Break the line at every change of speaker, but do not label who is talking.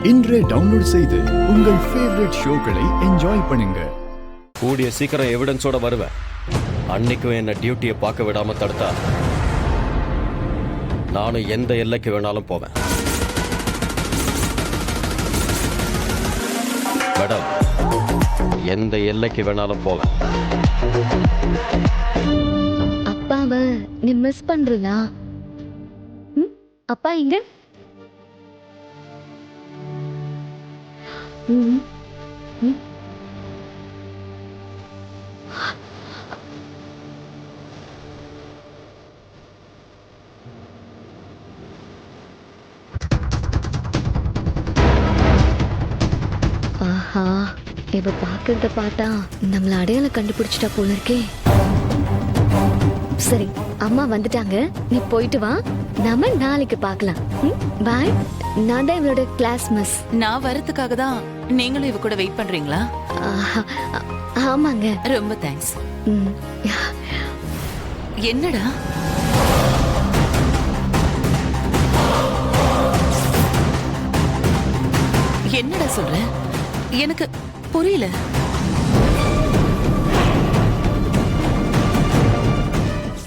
இன்றே டவுன்லோட் செய்து உங்கள் ஃபேவரட் ஷோக்களை என்ஜாய் பண்ணுங்க.
கூடிய சீக்கிரம் எவிடன்ஸோட வருவேன். அன்னைக்கும் என்ன டியூட்டியை பார்க்க விடாம தடுத்தா நானும் எந்த எல்லைக்கு வேணாலும் போவேன். மேடம், எந்த எல்லைக்கு வேணாலும் போவேன்.
அப்பாவை நீ மிஸ் பண்றதா? அப்பா இங்க ஆஹா, இப்ப பாக்கிறத பார்த்தா நம்மள அடையாளம் கண்டுபிடிச்சிட்டா போல இருக்கே. சரி, அம்மா வந்துட்டாங்க, நீ போயிட்டு வா, நாம நாளைக்கு பார்க்கலாம். பாய். நான் தான் இவளோட கிளாஸ் மிஸ்.
நான் வரதுக்காக தான் நீங்களும் இவ கூட வெயிட் பண்றீங்களா?
ஆமாங்க.
ரொம்ப தேங்க்ஸ். என்னடா என்னடா சொல்ற? எனக்கு புரியல.